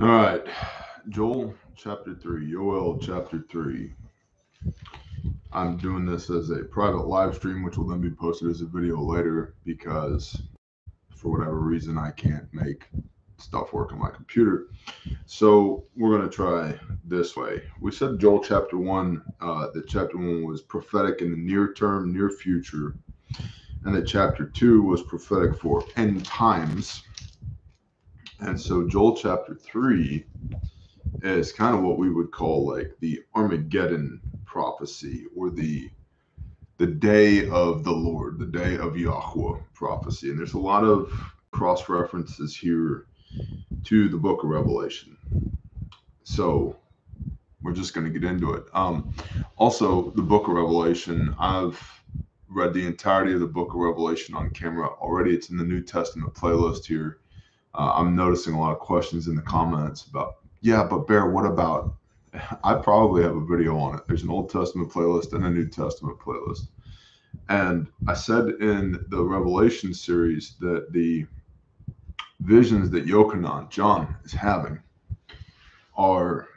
All right, Joel chapter 3, Yoel chapter 3. I'm doing this as a private live stream, which will then be posted as a video later because for whatever reason I can't make stuff work on my computer. So we're going to try this way. We said Joel chapter 1, that chapter 1 was prophetic in the near term, near future, and that chapter 2 was prophetic for end times. And so Joel chapter 3 is kind of what we would call like the Armageddon prophecy, or the day of the Lord, the day of Yahweh prophecy. And there's a lot of cross references here to the book of Revelation. So we're just going to get into it. Also, the book of Revelation, I've read the entirety of the book of Revelation on camera already. It's in the New Testament playlist here. I'm noticing a lot of questions in the comments about, yeah, but Bear, what about, I probably have a video on it. There's an Old Testament playlist and a New Testament playlist. And I said in the Revelation series that the visions that Yochanan, John, is having are,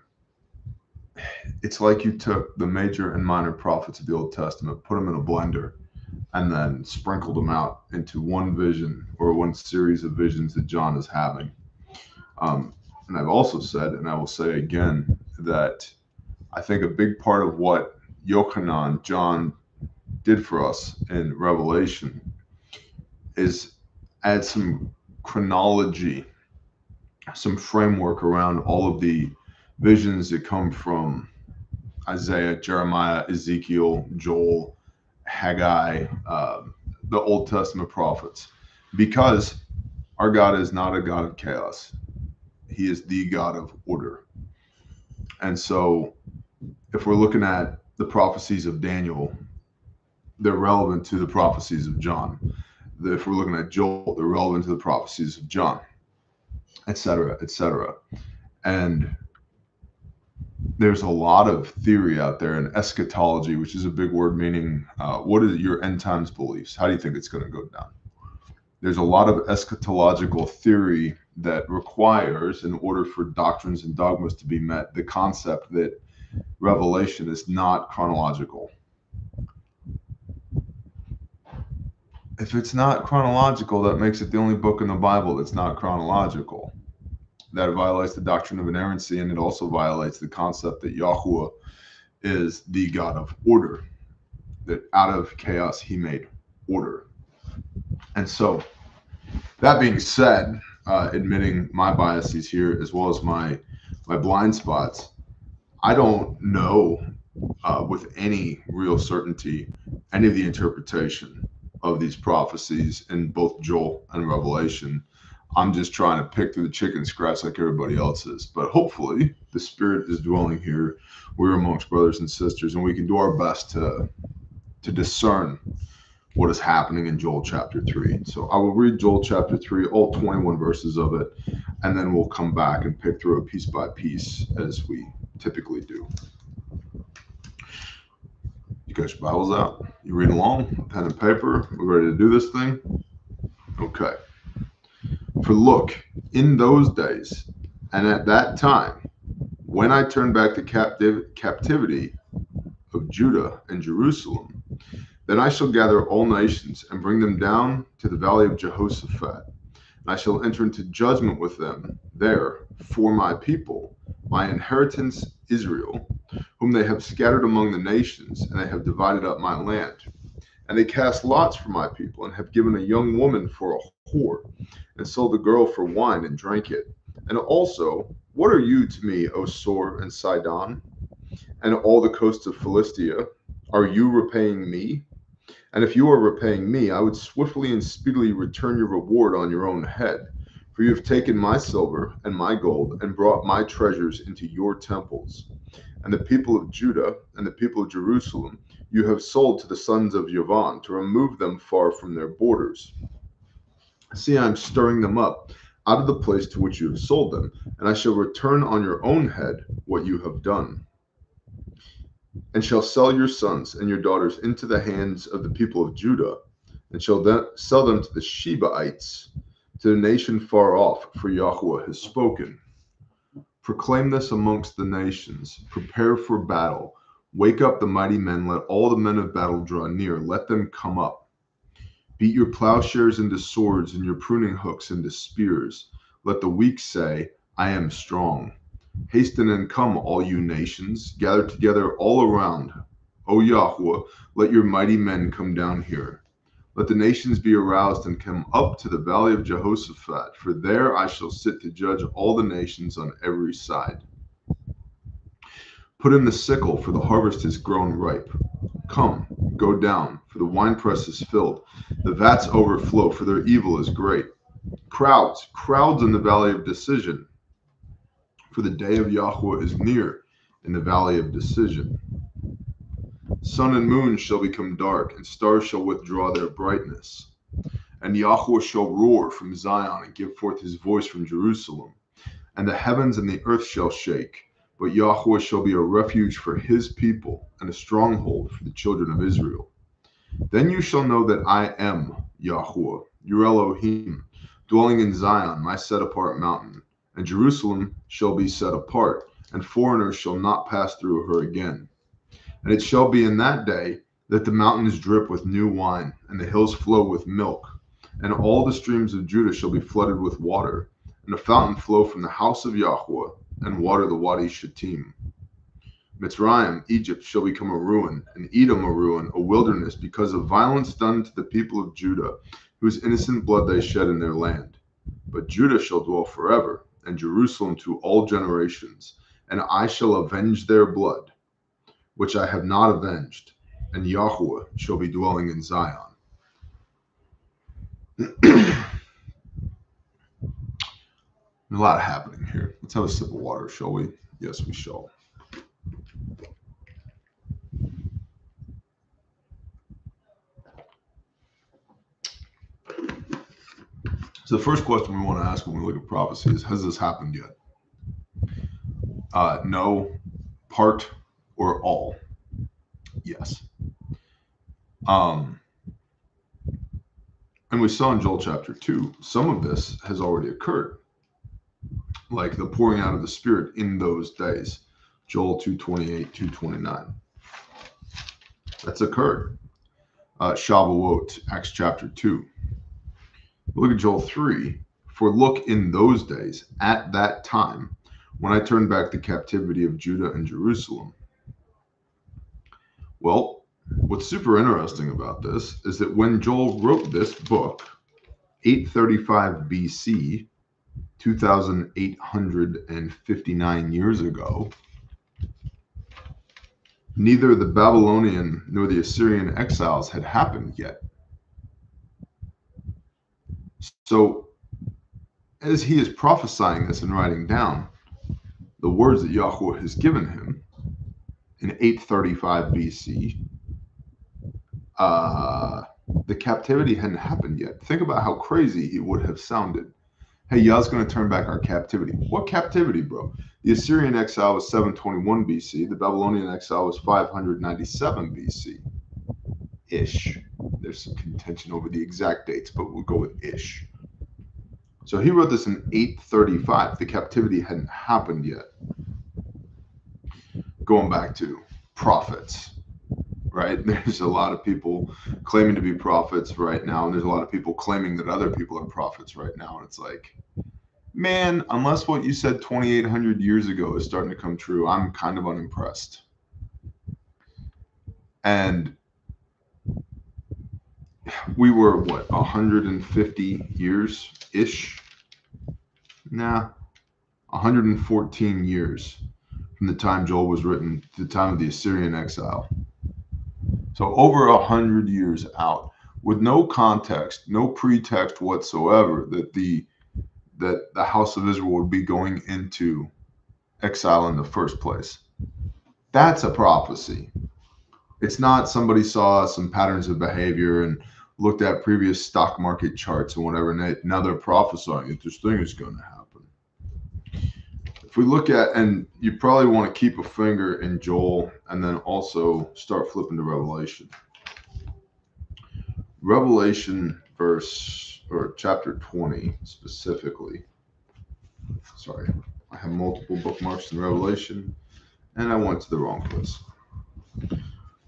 it's like you took the major and minor prophets of the Old Testament, put them in a blender, and then sprinkled them out into one vision or one series of visions that John is having. And I've also said, and I will say again, that I think a big part of what Yochanan, John, did for us in Revelation is add some chronology, some framework around all of the visions that come from Isaiah, Jeremiah, Ezekiel, Joel, Haggai, the Old Testament prophets, because our God is not a God of chaos. He is the God of order. And so if we're looking at the prophecies of Daniel, they're relevant to the prophecies of John. If we're looking at Joel, they're relevant to the prophecies of John, etc., etc. And there's a lot of theory out there in eschatology, which is a big word meaning what is your end times beliefs? How do you think it's going to go down? There's a lot of eschatological theory that requires, in order for doctrines and dogmas to be met, the concept that Revelation is not chronological. If it's not chronological, that makes it the only book in the Bible that's not chronological. That violates the doctrine of inerrancy, and it also violates the concept that Yahweh is the God of order, that out of chaos he made order. And so, that being said, admitting my biases here as well as my blind spots, I don't know with any real certainty any of the interpretation of these prophecies in both Joel and Revelation. I'm just trying to pick through the chicken scratch like everybody else is. But hopefully the Spirit is dwelling here. We're amongst brothers and sisters, and we can do our best to discern what is happening in Joel chapter 3. So I will read Joel chapter 3, all 21 verses of it, and then we'll come back and pick through it piece by piece as we typically do. You got your Bibles out? You read along? Pen and paper? We're ready to do this thing? Okay. For look, in those days, and at that time, when I turn back the captivity of Judah and Jerusalem, then I shall gather all nations and bring them down to the valley of Jehoshaphat. And I shall enter into judgment with them there for my people, my inheritance Israel, whom they have scattered among the nations, and they have divided up my land. And they cast lots for my people, and have given a young woman for a whore, and sold the girl for wine, and drank it. And also, what are you to me, O Sor and Sidon, and all the coasts of Philistia? Are you repaying me? And if you are repaying me, I would swiftly and speedily return your reward on your own head. For you have taken my silver and my gold, and brought my treasures into your temples. And the people of Judah and the people of Jerusalem you have sold to the sons of Yevon, to remove them far from their borders. See, I am stirring them up out of the place to which you have sold them, and I shall return on your own head what you have done. And shall sell your sons and your daughters into the hands of the people of Judah, and shall then sell them to the Shebaites, to the nation far off, for Yahweh has spoken. Proclaim this amongst the nations. Prepare for battle. Wake up the mighty men. Let all the men of battle draw near. Let them come up. Beat your plowshares into swords and your pruning hooks into spears. Let the weak say, I am strong. Hasten and come, all you nations. Gather together all around. O Yahweh, let your mighty men come down here. Let the nations be aroused and come up to the valley of Jehoshaphat, for there I shall sit to judge all the nations on every side. Put in the sickle, for the harvest is grown ripe. Come, go down, for the winepress is filled. The vats overflow, for their evil is great. Crowds, crowds in the valley of decision, for the day of Yahweh is near in the valley of decision. Sun and moon shall become dark, and stars shall withdraw their brightness. And Yahweh shall roar from Zion and give forth his voice from Jerusalem. And the heavens and the earth shall shake, but Yahweh shall be a refuge for his people and a stronghold for the children of Israel. Then you shall know that I am Yahweh, your Elohim, dwelling in Zion, my set-apart mountain. And Jerusalem shall be set apart, and foreigners shall not pass through her again. And it shall be in that day that the mountains drip with new wine, and the hills flow with milk, and all the streams of Judah shall be flooded with water, and a fountain flow from the house of Yahweh, and water the Wadi Shittim. Mitzrayim, Egypt, shall become a ruin, and Edom a ruin, a wilderness, because of violence done to the people of Judah, whose innocent blood they shed in their land. But Judah shall dwell forever, and Jerusalem to all generations, and I shall avenge their blood, which I have not avenged, and Yahweh shall be dwelling in Zion. There's a lot happening here. Let's have a sip of water, shall we? Yes, we shall. So the first question we want to ask when we look at prophecy is, has this happened yet? No, part or all. Yes. And we saw in Joel chapter 2, some of this has already occurred, like the pouring out of the Spirit in those days. Joel 2:28, 2:29. That's occurred. Shavuot, Acts chapter 2. Look at Joel 3. For look, in those days, at that time, when I turned back the captivity of Judah and Jerusalem. Well, what's super interesting about this is that when Joel wrote this book, 835 BC, 2,859 years ago, neither the Babylonian nor the Assyrian exiles had happened yet. So, as he is prophesying this and writing down the words that Yahweh has given him in 835 BC, the captivity hadn't happened yet. Think about how crazy it would have sounded. Hey, Yah's going to turn back our captivity. What captivity, bro? The Assyrian exile was 721 BC. The Babylonian exile was 597 BC. Ish. There's some contention over the exact dates, but we'll go with ish. So he wrote this in 835. The captivity hadn't happened yet. Going back to prophets, right? There's a lot of people claiming to be prophets right now, and there's a lot of people claiming that other people are prophets right now. And it's like, man, unless what you said 2,800 years ago is starting to come true, I'm kind of unimpressed. And we were, what, 150 years-ish? Nah, 114 years from the time Joel was written to the time of the Assyrian exile. So over 100 years out, with no context, no pretext whatsoever that the house of Israel would be going into exile in the first place. That's a prophecy. It's not somebody saw some patterns of behavior and looked at previous stock market charts and whatever, and now they're prophesying that this thing is going to happen. If we look at, and you probably want to keep a finger in Joel and then also start flipping to Revelation. Revelation chapter 20 specifically. Sorry, I have multiple bookmarks in Revelation, and I went to the wrong place.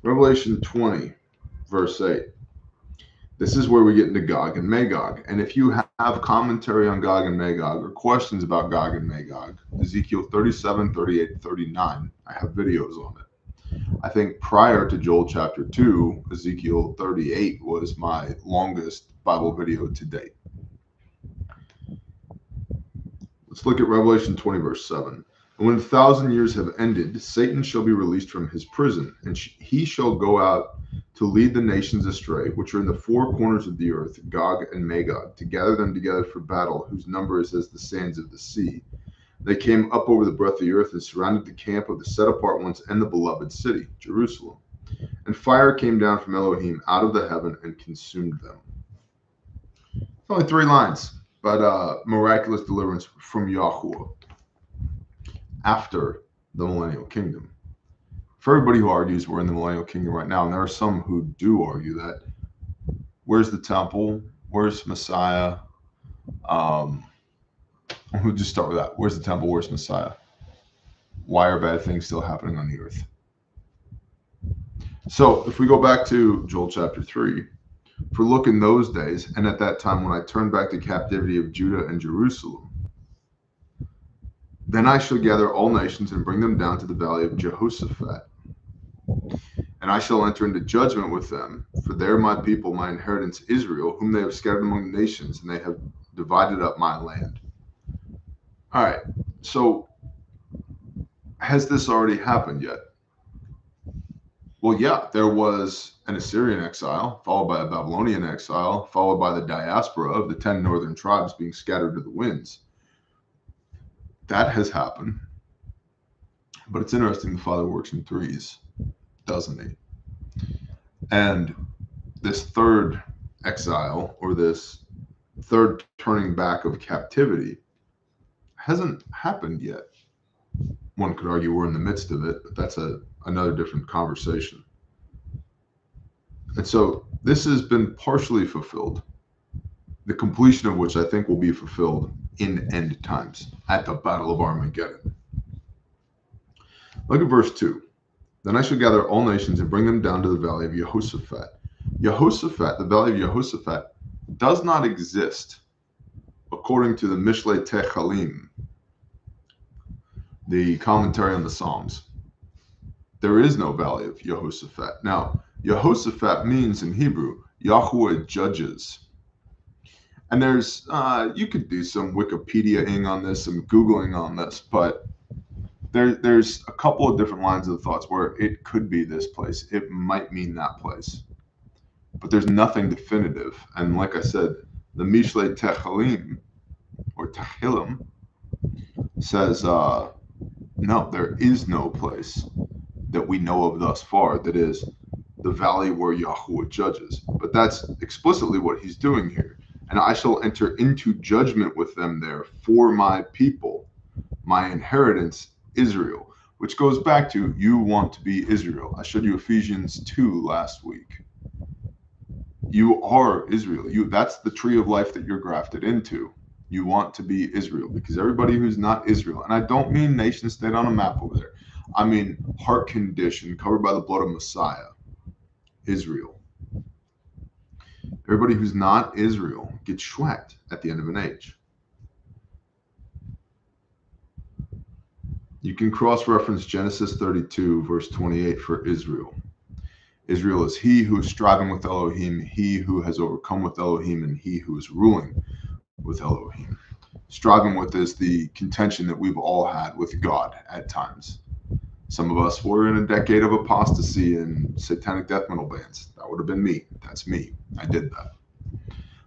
Revelation 20, verse 8. This is where we get into Gog and Magog. And if you have commentary on Gog and Magog or questions about Gog and Magog, Ezekiel 37, 38, 39, I have videos on it. I think prior to Joel chapter 2, Ezekiel 38 was my longest Bible video to date. Let's look at Revelation 20, verse 7. And when 1,000 years have ended, Satan shall be released from his prison, and he shall go out to lead the nations astray, which are in the four corners of the earth, Gog and Magog, to gather them together for battle, whose number is as the sands of the sea. They came up over the breadth of the earth and surrounded the camp of the set-apart ones and the beloved city, Jerusalem. And fire came down from Elohim out of the heaven and consumed them. It's only 3 lines, but miraculous deliverance from Yahweh after the millennial kingdom. For everybody who argues we're in the millennial kingdom right now, and there are some who do argue that, where's the temple? Where's Messiah? We'll just start with that. Where's the temple? Where's Messiah? Why are bad things still happening on the earth? So if we go back to Joel chapter 3, for look in those days, and at that time when I turned back the captivity of Judah and Jerusalem, then I shall gather all nations and bring them down to the valley of Jehoshaphat. And I shall enter into judgment with them, for they are my people, my inheritance Israel, whom they have scattered among the nations, and they have divided up my land. All right, so has this already happened yet? Well, yeah, there was an Assyrian exile, followed by a Babylonian exile, followed by the diaspora of the 10 northern tribes being scattered to the winds. That has happened. But it's interesting the Father works in threes, doesn't he? And this third exile, or this third turning back of captivity, hasn't happened yet. One could argue we're in the midst of it, but that's another different conversation. And so this has been partially fulfilled, the completion of which I think will be fulfilled in end times at the Battle of Armageddon. Look at verse 2. Then I shall gather all nations and bring them down to the valley of Jehoshaphat. Jehoshaphat, the valley of Jehoshaphat, does not exist according to the Mishlei Techalim, the commentary on the Psalms. There is no valley of Jehoshaphat. Now, Jehoshaphat means in Hebrew, Yahweh judges. And there's, you could do some Wikipedia-ing on this, some Googling on this, but there's a couple of different lines of thoughts where it could be this place. It might mean that place. But there's nothing definitive. And like I said, the Mishlei Techalim, or Tehillim, says, no, there is no place that we know of thus far that is the valley where Yahweh judges. But that's explicitly what he's doing here. And I shall enter into judgment with them there for my people, my inheritance, Israel, which goes back to you want to be Israel. I showed you Ephesians 2 last week. You are Israel. That's the tree of life that you're grafted into. You want to be Israel, because everybody who's not Israel, and I don't mean nation state on a map over there. I mean heart condition covered by the blood of Messiah, Israel. Everybody who's not Israel gets schwacked at the end of an age. You can cross-reference Genesis 32, verse 28 for Israel. Israel is he who is striving with Elohim, he who has overcome with Elohim, and he who is ruling with Elohim. Striving with is the contention that we've all had with God at times. Some of us were in a decade of apostasy and satanic death metal bands. That would have been me. That's me. I did that.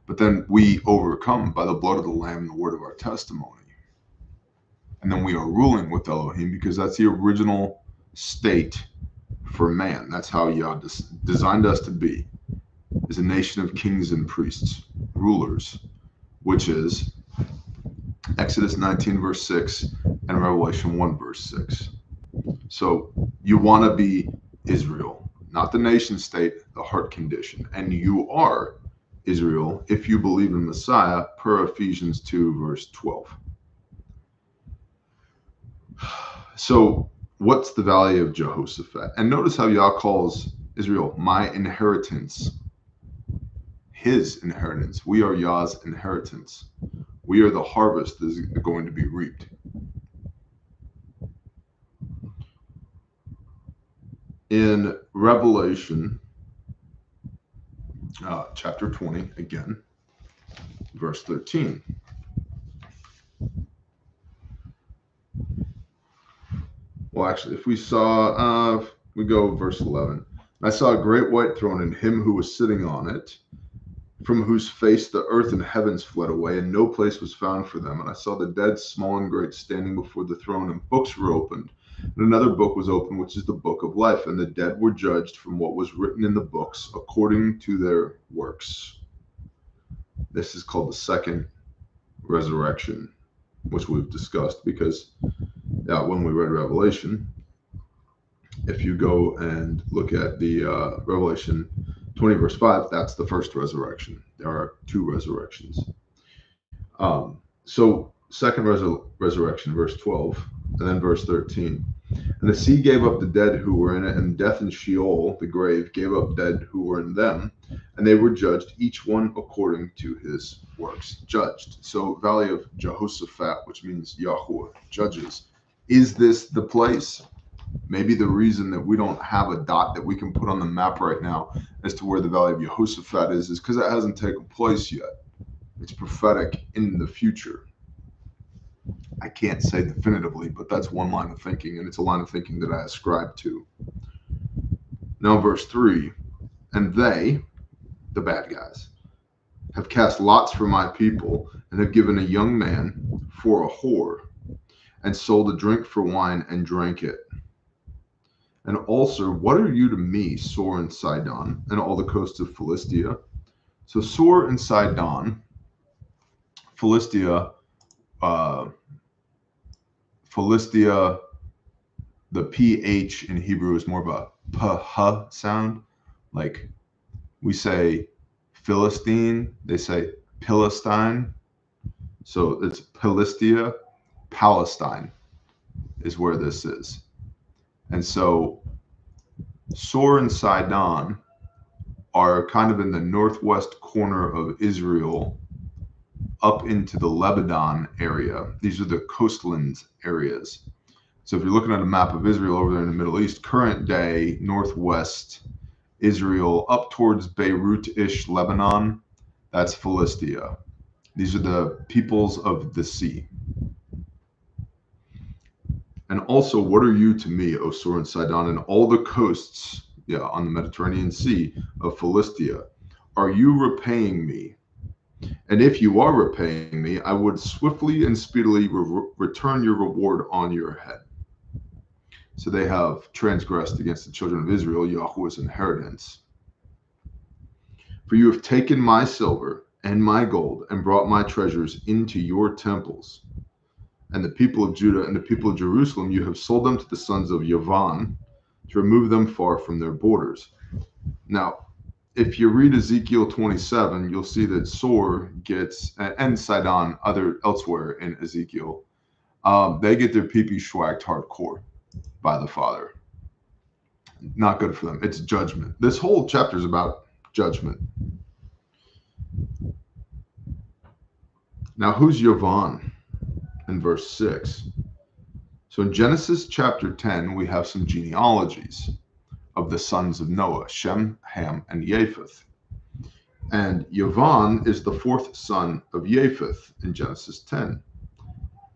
But then we overcome by the blood of the Lamb and the word of our testimony. And then we are ruling with Elohim, because that's the original state for man. That's how Yah designed us to be, is a nation of kings and priests, rulers, which is Exodus 19, verse 6, and Revelation 1, verse 6. So you want to be Israel, not the nation state, the heart condition. And you are Israel if you believe in Messiah, per Ephesians 2, verse 12. So what's the Valley of Jehoshaphat? And notice how Yah calls Israel my inheritance, his inheritance. We are Yah's inheritance. We are the harvest that is going to be reaped. In Revelation chapter 20, again, verse 13. Well, actually, if we saw, we go verse 11. I saw a great white throne and him who was sitting on it, from whose face the earth and heavens fled away, and no place was found for them. And I saw the dead, small and great, standing before the throne, and books were opened. And another book was opened, which is the book of life. And the dead were judged from what was written in the books according to their works. This is called the second resurrection, which we've discussed, because when we read Revelation, if you go and look at the Revelation 20 verse 5, that's the first resurrection. There are two resurrections. So second resurrection, verse 12, and then verse 13. And the sea gave up the dead who were in it, and death and Sheol, the grave, gave up dead who were in them, and they were judged, each one according to his works. Judged. So Valley of Jehoshaphat, which means Yahweh judges. Is this the place? Maybe the reason that we don't have a dot that we can put on the map right now as to where the Valley of Jehoshaphat is because it hasn't taken place yet. It's prophetic in the future. I can't say definitively, but that's one line of thinking, and it's a line of thinking that I ascribe to. Now, verse 3, and they, the bad guys, have cast lots for my people, and have given a young man for a whore, and sold a drink for wine, and drank it. And also, what are you to me, Sor and Sidon, and all the coasts of Philistia? So Sor and Sidon, Philistia, the PH in Hebrew is more of a ph sound. Like we say Philistine, they say Philistine. So it's Philistia, Palestine is where this is. And so Sor and Sidon are kind of in the northwest corner of Israel, up into the Lebanon area. These are the coastlands areas. So if you're looking at a map of Israel over there in the Middle East, current day northwest Israel up towards Beirut-ish Lebanon, that's Philistia. These are the peoples of the sea. And also, what are you to me, O Sor and Sidon, and all the coasts, on the Mediterranean Sea of Philistia? Are you repaying me? And if you are repaying me, I would swiftly and speedily return your reward on your head. So they have transgressed against the children of Israel, Yahweh's inheritance. For you have taken my silver and my gold and brought my treasures into your temples. And the people of Judah and the people of Jerusalem, you have sold them to the sons of Yahweh to remove them far from their borders. Now, if you read Ezekiel 27, you'll see that Sor gets, and Sidon, elsewhere in Ezekiel, they get their pee-pee schwagged hardcore by the Father. Not good for them. It's judgment. This whole chapter is about judgment. Now, who's Yahweh in verse 6? So in Genesis chapter 10, we have some genealogies of the sons of Noah, Shem, Ham, and Japheth. And Yavon is the fourth son of Japheth in Genesis 10.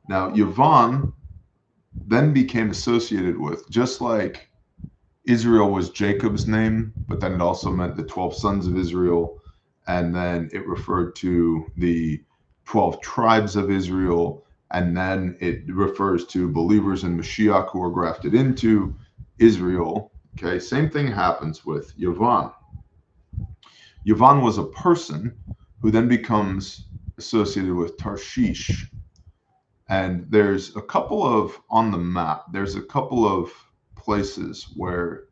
Now, Yavon then became associated with, just like Israel was Jacob's name, but then it also meant the 12 sons of Israel, and then it referred to the 12 tribes of Israel, and then it refers to believers in Mashiach who are grafted into Israel. Okay, same thing happens with Yavon. Yavon was a person who then becomes associated with Tarshish. And there's a couple of, on the map, there's a couple of places where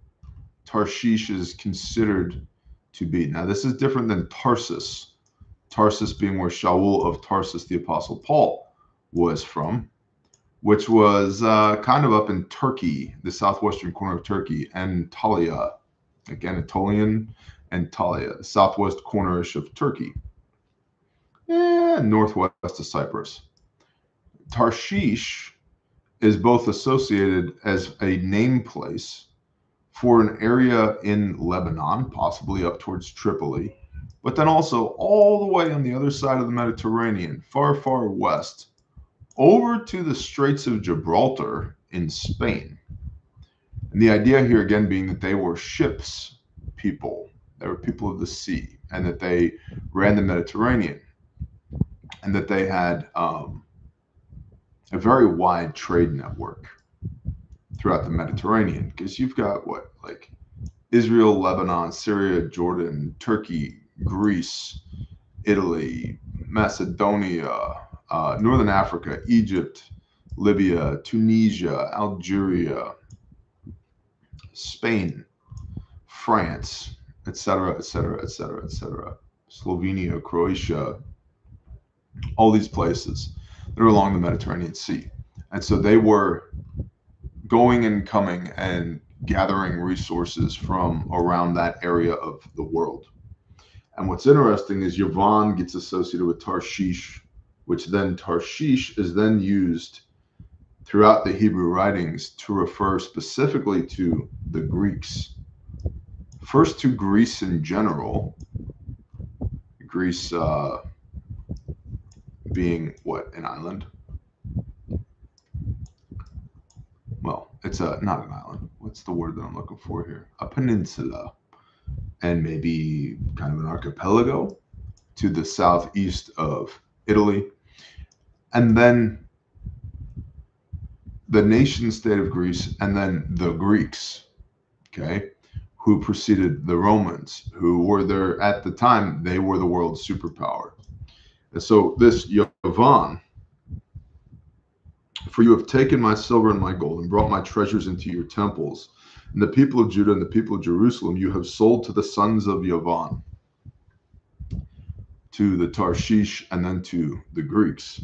Tarshish is considered to be. Now, this is different than Tarsus. Tarsus being where Shaul of Tarsus, the Apostle Paul, was from. which was kind of up in Turkey, the southwestern corner of Turkey, and Antalya, like Anatolian, Antalya, the southwest corner-ish of Turkey, and northwest of Cyprus. Tarshish is both associated as a name place for an area in Lebanon, possibly up towards Tripoli, but then also all the way on the other side of the Mediterranean, far, far west, over to the Straits of Gibraltar in Spain. And the idea here again being that they were ships people. They were people of the sea, and that they ran the Mediterranean, and that they had a very wide trade network throughout the Mediterranean, because you've got what, like Israel, Lebanon, Syria, Jordan, Turkey, Greece, Italy, Macedonia, Northern Africa, Egypt, Libya, Tunisia, Algeria, Spain, France, etc., etc., etc., etc., Slovenia, Croatia, all these places that are along the Mediterranean Sea. And so they were going and coming and gathering resources from around that area of the world. And what's interesting is Yavon gets associated with Tarshish, which then Tarshish is then used throughout the Hebrew writings to refer specifically to the Greeks. First to Greece in general, Greece being what, an island? Well, it's not an island. What's the word that I'm looking for here? A peninsula, and maybe kind of an archipelago to the southeast of Italy. And then the nation state of Greece, and then the Greeks, okay, who preceded the Romans, who were there at the time. They were the world's superpower. And so this Yavon, for you have taken my silver and my gold and brought my treasures into your temples. And the people of Judah and the people of Jerusalem you have sold to the sons of Yavon, to the Tarshish, and then to the Greeks,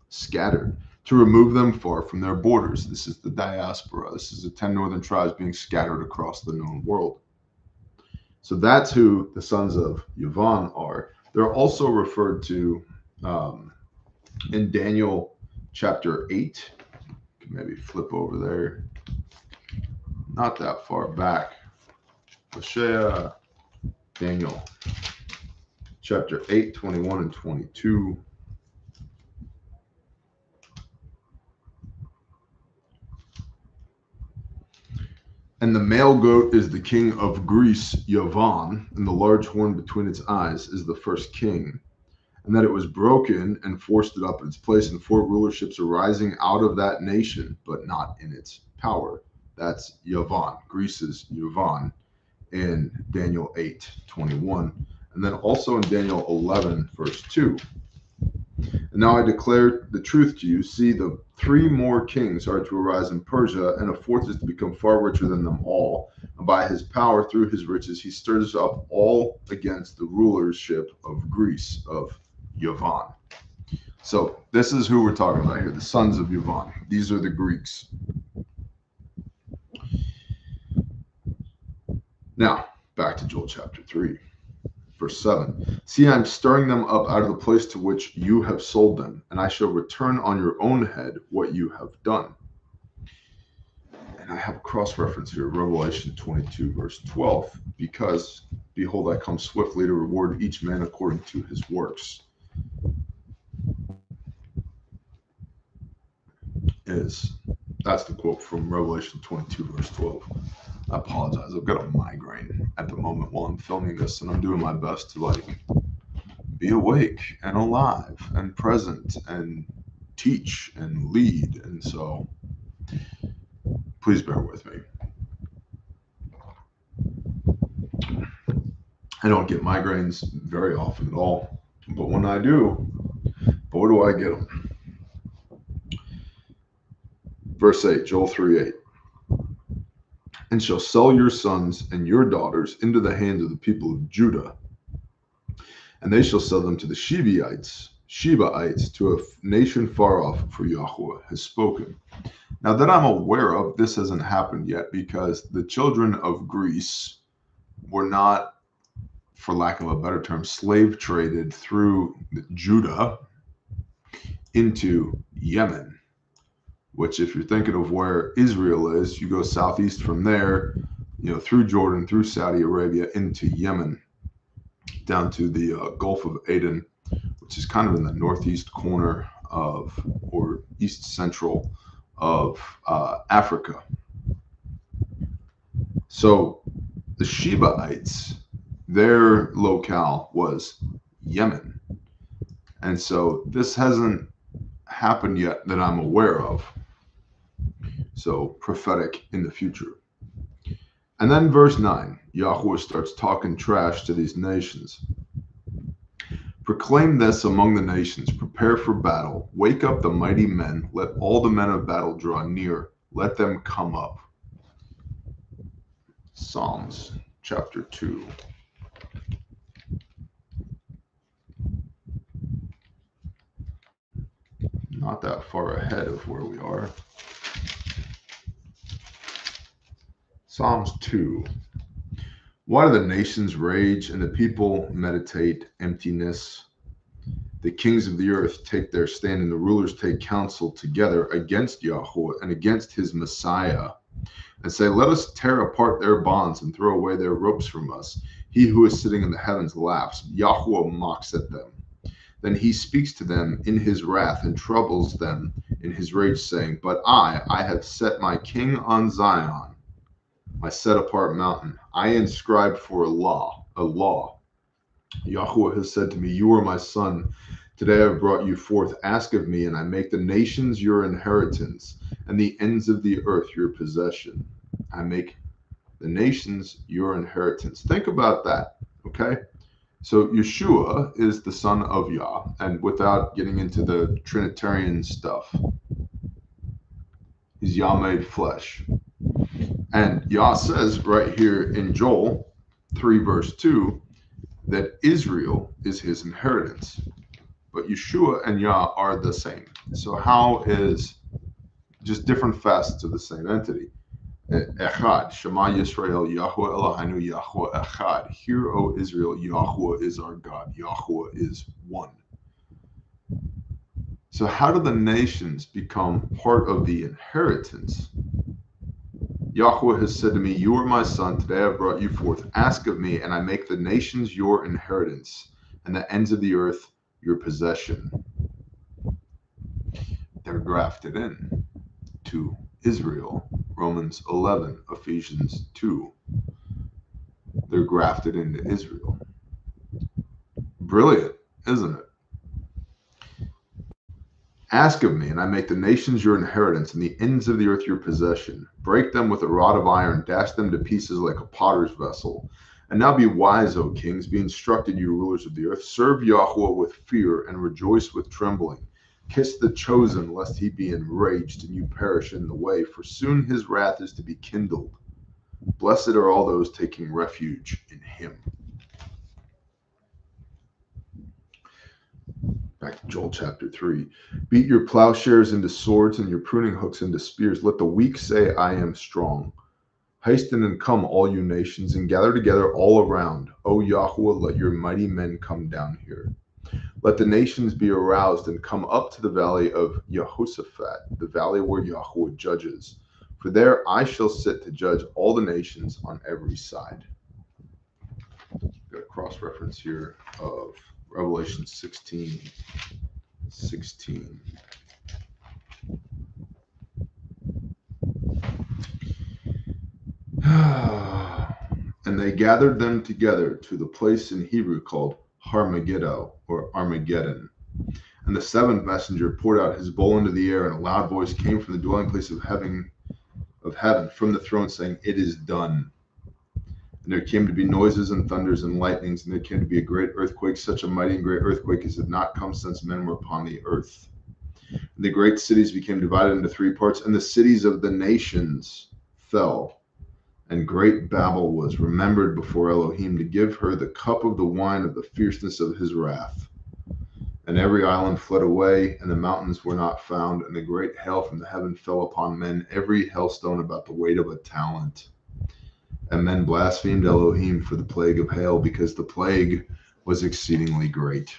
scattered, to remove them far from their borders. This is the diaspora. This is the 10 northern tribes being scattered across the known world. So that's who the sons of Yavon are. They're also referred to in Daniel chapter 8. You can maybe flip over there. Not that far back. Hosea, Daniel chapter 8, 21 and 22. And the male goat is the king of Greece, Yavon, and the large horn between its eyes is the first king. And that it was broken and forced it up in its place, and 4 rulerships arising out of that nation, but not in its power. That's Yavon, Greece's Yavon, in Daniel 8, 21. And then also in Daniel 11, verse 2. And now I declare the truth to you. See, the 3 more kings are to arise in Persia, and a 4th is to become far richer than them all. And by his power, through his riches, he stirs up all against the rulership of Greece, of Yavon. So this is who we're talking about here, the sons of Yavon. These are the Greeks. Now, back to Joel chapter 3. Verse 7, see, I'm stirring them up out of the place to which you have sold them, and I shall return on your own head what you have done. And I have a cross-reference here, Revelation 22, verse 12, because, behold, I come swiftly to reward each man according to his works. That's the quote from Revelation 22, verse 12. I apologize. I've got a migraine at the moment while I'm filming this, and I'm doing my best to be awake and alive and present and teach and lead. And so please bear with me. I don't get migraines very often at all, but when I do, boy, do I get them. Verse 8, Joel 3:8. And shall sell your sons and your daughters into the hands of the people of Judah, and they shall sell them to the Shevites, Shebaites, to a nation far off, for Yahweh has spoken. Now that I'm aware of, this hasn't happened yet because the children of Greece were not, for lack of a better term, slave traded through Judah into Yemen, which if you're thinking of where Israel is, you go southeast from there, through Jordan, through Saudi Arabia, into Yemen, down to the Gulf of Aden, which is kind of in the northeast corner of, or east central of Africa. So the Shebaites, their locale was Yemen. And so this hasn't happened yet that I'm aware of. So prophetic in the future. And then verse 9, Yahweh starts talking trash to these nations. Proclaim this among the nations, prepare for battle, wake up the mighty men, let all the men of battle draw near, let them come up. Psalms chapter 2. Not that far ahead of where we are. Psalms 2. Why do the nations rage and the people meditate emptiness? The kings of the earth take their stand and the rulers take counsel together against Yahweh and against his Messiah and say, let us tear apart their bonds and throw away their ropes from us. He who is sitting in the heavens laughs. Yahweh mocks at them. Then he speaks to them in his wrath and troubles them in his rage, saying, but I have set my king on Zion, my set apart mountain. I inscribed for a law. Yahweh has said to me, you are my son. Today I have brought you forth. Ask of me, and I make the nations your inheritance, and the ends of the earth your possession. I make the nations your inheritance. Think about that, okay? So Yeshua is the son of Yah, and without getting into the Trinitarian stuff, he's Yah made flesh. And Yah says right here in Joel 3 verse 2 that Israel is his inheritance. But Yeshua and Yah are the same. So how is just different facets of the same entity? Echad, Shema Yisrael, Yahweh Eloheinu, Yahweh Echad. Hear, O Israel, Yahweh is our God. Yahweh is one. So how do the nations become part of the inheritance? Yahweh has said to me, you are my son. Today I have brought you forth. Ask of me, and I make the nations your inheritance, and the ends of the earth your possession. They're grafted in to Israel. Romans 11, Ephesians 2. They're grafted into Israel. Brilliant, isn't it? Ask of me, and I make the nations your inheritance, and the ends of the earth your possession. Break them with a rod of iron, dash them to pieces like a potter's vessel. And now be wise, O kings, be instructed, you rulers of the earth. Serve Yahweh with fear and rejoice with trembling. Kiss the chosen, lest he be enraged and you perish in the way, for soon his wrath is to be kindled. Blessed are all those taking refuge in him. Back to Joel chapter 3. Beat your plowshares into swords and your pruning hooks into spears. Let the weak say, I am strong. Hasten and come, all you nations, and gather together all around. O Yahweh, let your mighty men come down here. Let the nations be aroused and come up to the valley of Jehoshaphat, the valley where Yahweh judges. For there I shall sit to judge all the nations on every side. Got a cross-reference here of Revelation 16:16. And they gathered them together to the place in Hebrew called Harmageddo, or Armageddon. And the seventh messenger poured out his bowl into the air, and a loud voice came from the dwelling place of heaven, from the throne, saying, it is done. And there came to be noises and thunders and lightnings, and there came to be a great earthquake, such a mighty and great earthquake as had not come since men were upon the earth. And the great cities became divided into 3 parts, and the cities of the nations fell. And great Babel was remembered before Elohim to give her the cup of the wine of the fierceness of his wrath. And every island fled away, and the mountains were not found, and a great hail from the heaven fell upon men, every hailstone about the weight of a talent. And men blasphemed Elohim for the plague of hail, because the plague was exceedingly great.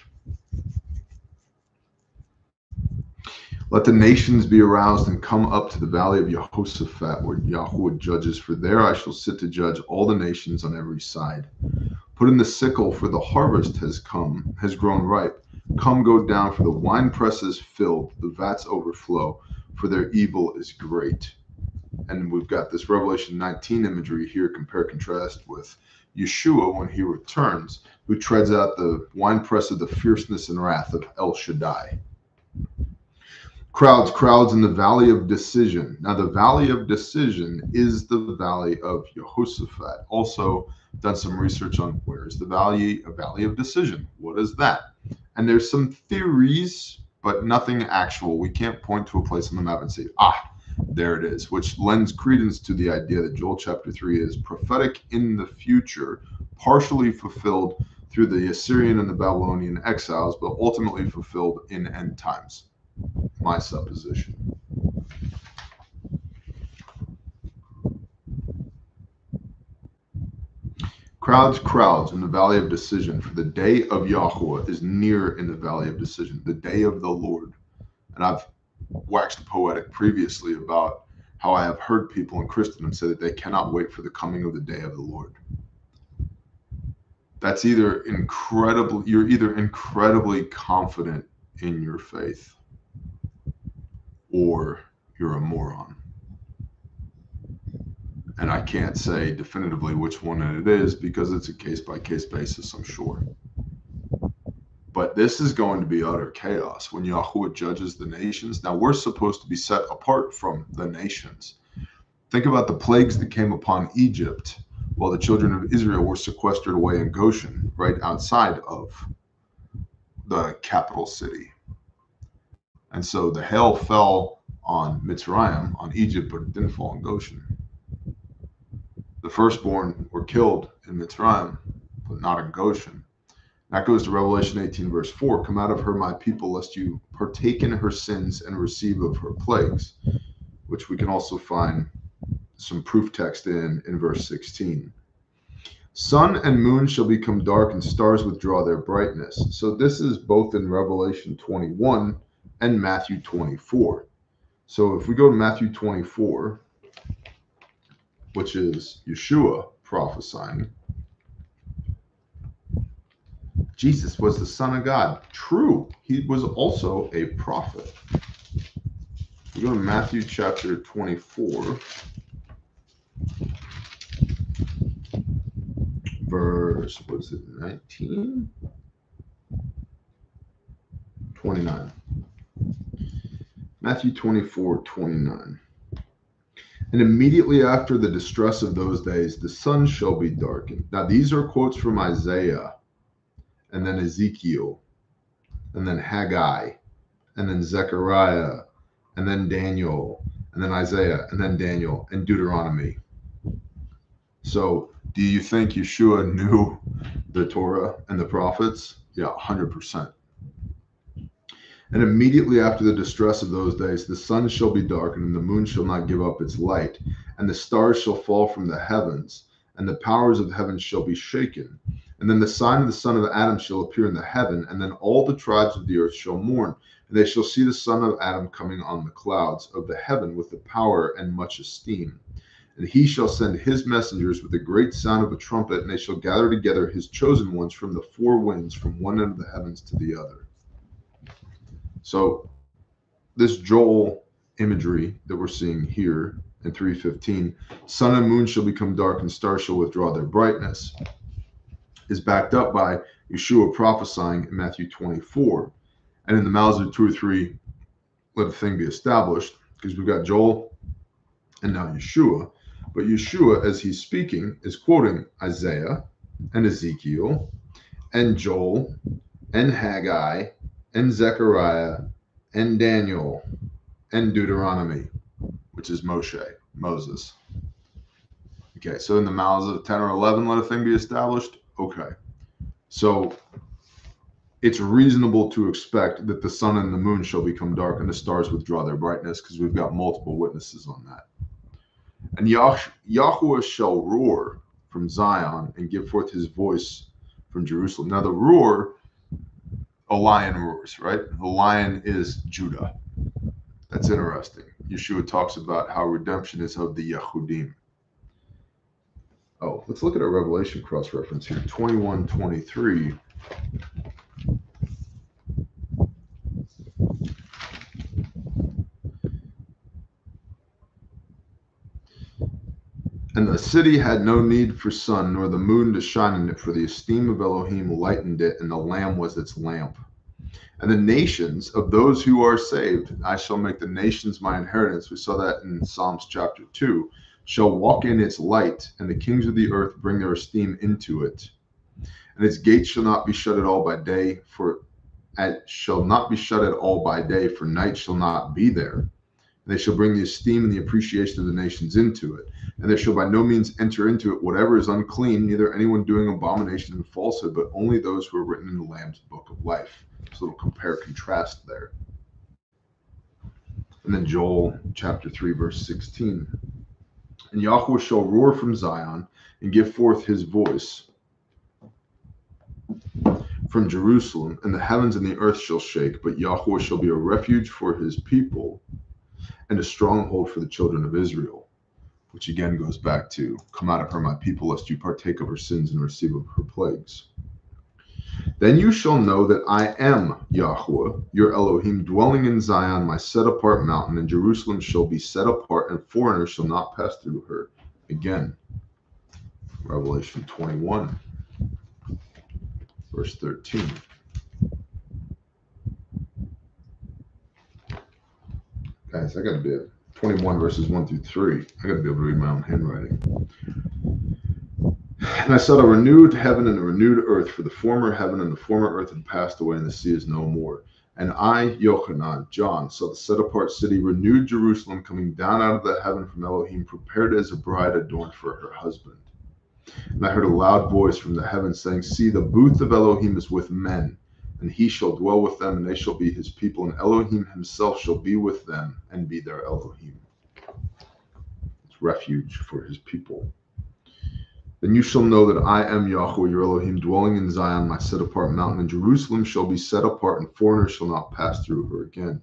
Let the nations be aroused and come up to the valley of Jehoshaphat, where Yahweh judges, for there I shall sit to judge all the nations on every side. Put in the sickle, for the harvest has grown ripe. Come, go down, for the winepress is filled, the vats overflow, for their evil is great. And we've got this Revelation 19 imagery here, compare contrast with Yeshua when he returns, who treads out the winepress of the fierceness and wrath of El Shaddai. Crowds in the valley of decision. Now, the valley of decision is the valley of Jehoshaphat. Also done some research on where is the valley of decision. What is that? And there's some theories, but nothing actual. We can't point to a place on the map and say, there it is, which lends credence to the idea that Joel chapter 3 is prophetic in the future, partially fulfilled through the Assyrian and the Babylonian exiles, but ultimately fulfilled in end times. My supposition. Crowds in the valley of decision, for the day of Yahweh is near in the valley of decision, the day of the Lord. And I've waxed poetic previously about how I have heard people in Christendom say that they cannot wait for the coming of the day of the Lord. That's you're either incredibly confident in your faith, or you're a moron. And I can't say definitively which one it is, because it's a case-by-case basis, I'm sure. But this is going to be utter chaos when Yahweh judges the nations. Now, we're supposed to be set apart from the nations. Think about the plagues that came upon Egypt while the children of Israel were sequestered away in Goshen, right outside of the capital city. And so the hail fell on Mitzrayim, on Egypt, but it didn't fall on Goshen. The firstborn were killed in Mitzrayim, but not in Goshen. That goes to Revelation 18, verse 4. Come out of her, my people, lest you partake in her sins and receive of her plagues, which we can also find some proof text in verse 16. Sun and moon shall become dark, and stars withdraw their brightness. So this is both in Revelation 21 and Matthew 24. So if we go to Matthew 24, which is Yeshua prophesying, Jesus was the Son of God. True, he was also a prophet. We go to Matthew chapter 24, verse, 19? 29. Matthew 24, 29. And immediately after the distress of those days, the sun shall be darkened. Now, these are quotes from Isaiah, and then Ezekiel, and then Haggai, and then Zechariah, and then Daniel, and then Isaiah, and then Daniel, and Deuteronomy. So, do you think Yeshua knew the Torah and the prophets? Yeah, 100%. And immediately after the distress of those days, the sun shall be darkened, and the moon shall not give up its light, and the stars shall fall from the heavens, and the powers of heaven shall be shaken. And then the sign of the Son of Adam shall appear in the heaven, and then all the tribes of the earth shall mourn, and they shall see the Son of Adam coming on the clouds of the heaven with the power and much esteem. And he shall send his messengers with a great sound of a trumpet, and they shall gather together his chosen ones from the four winds, from one end of the heavens to the other. So this Joel imagery that we're seeing here in 3:15, sun and moon shall become dark and stars shall withdraw their brightness, is backed up by Yeshua prophesying in Matthew 24. And in the mouths of two or three, let a thing be established, because we've got Joel and now Yeshua. But Yeshua, as he's speaking, is quoting Isaiah and Ezekiel and Joel and Haggai and Zechariah and Daniel and Deuteronomy, which is Moses. Okay, so in the mouths of 10 or 11, let a thing be established. Okay, so it's reasonable to expect that the sun and the moon shall become dark and the stars withdraw their brightness, because we've got multiple witnesses on that. And Yahweh shall roar from Zion and give forth his voice from Jerusalem. Now the roar, a lion roars, right? The lion is Judah. That's interesting. Yeshua talks about how redemption is of the Yehudim. Oh, let's look at our Revelation cross-reference here. 21:23. And the city had no need for sun, nor the moon to shine in it, for the esteem of Elohim lightened it, and the Lamb was its lamp. And the nations of those who are saved, I shall make the nations my inheritance. We saw that in Psalms chapter 2. Shall walk in its light, and the kings of the earth bring their esteem into it. And its gates shall not be shut at all by day, for it shall not be shut at all by day, for night shall not be there. And they shall bring the esteem and the appreciation of the nations into it. And there shall by no means enter into it whatever is unclean, neither anyone doing abomination and falsehood, but only those who are written in the Lamb's book of life. So it'll compare contrast there. And then Joel chapter 3, verse 16. And Yahweh shall roar from Zion and give forth his voice from Jerusalem, and the heavens and the earth shall shake, but Yahweh shall be a refuge for his people and a stronghold for the children of Israel. Which again goes back to, come out of her, my people, lest you partake of her sins and receive of her plagues. Then you shall know that I am Yahweh, your Elohim, dwelling in Zion, my set-apart mountain, and Jerusalem shall be set apart, and foreigners shall not pass through her. Again, Revelation 21, verse 13. Guys, I got to be at 21 verses 1 through 3. I got to be able to read my own handwriting. And I saw a renewed heaven and a renewed earth, for the former heaven and the former earth had passed away, and the sea is no more. And I, Yochanan, John, saw the set-apart city, renewed Jerusalem, coming down out of the heaven from Elohim, prepared as a bride adorned for her husband. And I heard a loud voice from the heavens saying, see, the booth of Elohim is with men, and he shall dwell with them, and they shall be his people, and Elohim himself shall be with them and be their Elohim. It's refuge for his people. Then you shall know that I am Yahweh, your Elohim, dwelling in Zion, my set-apart mountain, and Jerusalem shall be set apart, and foreigners shall not pass through her again.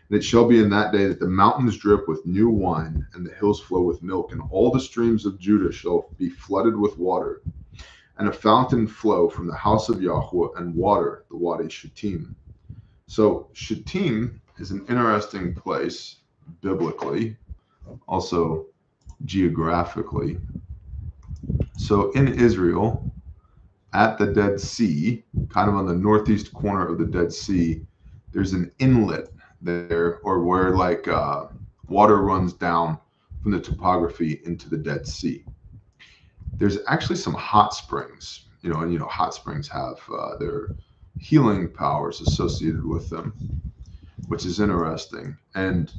And it shall be in that day that the mountains drip with new wine, and the hills flow with milk, and all the streams of Judah shall be flooded with water, and a fountain flow from the house of Yahweh, and water the Wadi Shittim. So Shittim is an interesting place biblically, also geographically. So in Israel, at the Dead Sea, kind of on the northeast corner of the Dead Sea, there's an inlet there, or where like water runs down from the topography into the Dead Sea. There's actually some hot springs, and hot springs have their healing powers associated with them, which is interesting. And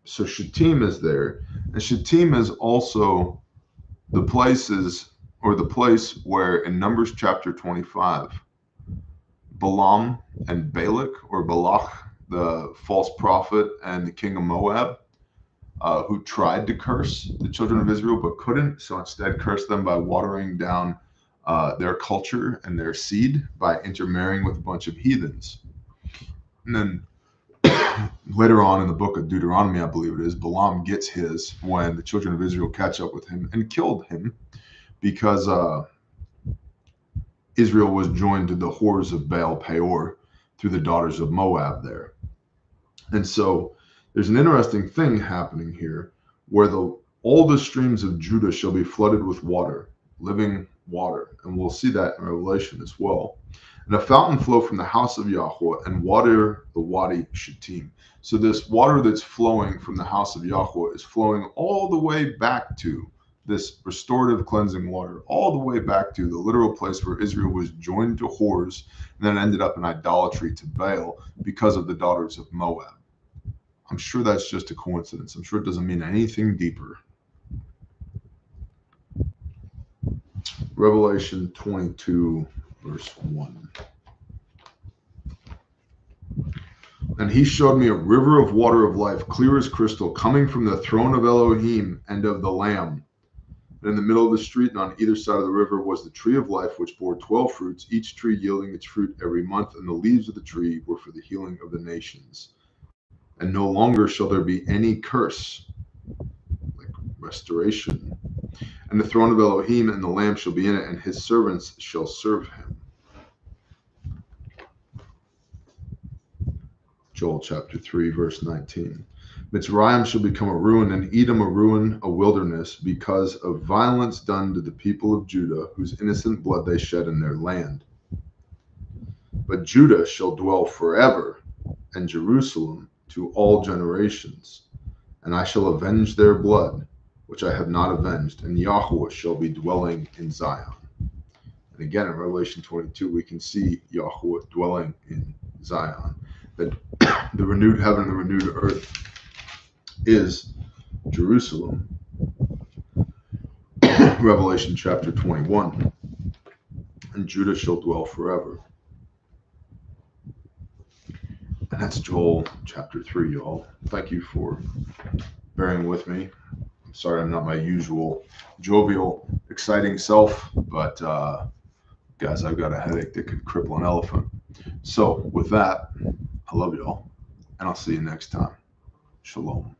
so Shittim is there, and Shittim is also the place where in Numbers chapter 25, Balaam and Balak, the false prophet and the king of Moab, who tried to curse the children of Israel but couldn't, so instead cursed them by watering down their culture and their seed by intermarrying with a bunch of heathens. And then later on in the book of Deuteronomy, I believe it is, Balaam gets his when the children of Israel catch up with him and killed him because Israel was joined to the whores of Baal Peor through the daughters of Moab there. And so there's an interesting thing happening here where all the streams of Judah shall be flooded with water, living water. And we'll see that in Revelation as well. And a fountain flow from the house of Yahweh and water the Wadi Shittim. So this water that's flowing from the house of Yahweh is flowing all the way back to this restorative cleansing water, all the way back to the literal place where Israel was joined to whores and then ended up in idolatry to Baal because of the daughters of Moab. I'm sure that's just a coincidence. I'm sure it doesn't mean anything deeper. Revelation 22, verse 1. And he showed me a river of water of life, clear as crystal, coming from the throne of Elohim and of the Lamb. And in the middle of the street and on either side of the river was the tree of life, which bore 12 fruits, each tree yielding its fruit every month. And the leaves of the tree were for the healing of the nations. And no longer shall there be any curse, like restoration. And the throne of Elohim and the Lamb shall be in it, and his servants shall serve him. Joel chapter 3, verse 19. Mitzrayim shall become a ruin, and Edom a ruin, a wilderness, because of violence done to the people of Judah, whose innocent blood they shed in their land. But Judah shall dwell forever, and Jerusalem to all generations. And I shall avenge their blood, which I have not avenged, and Yahweh shall be dwelling in Zion. And again, in Revelation 22, we can see Yahweh dwelling in Zion. That the renewed heaven and the renewed earth is Jerusalem. Revelation chapter 21. And Judah shall dwell forever. And that's Joel chapter 3, y'all. Thank you for bearing with me. I'm sorry I'm not my usual jovial, exciting self, but guys, I've got a headache that could cripple an elephant. So with that, I love y'all, and I'll see you next time. Shalom.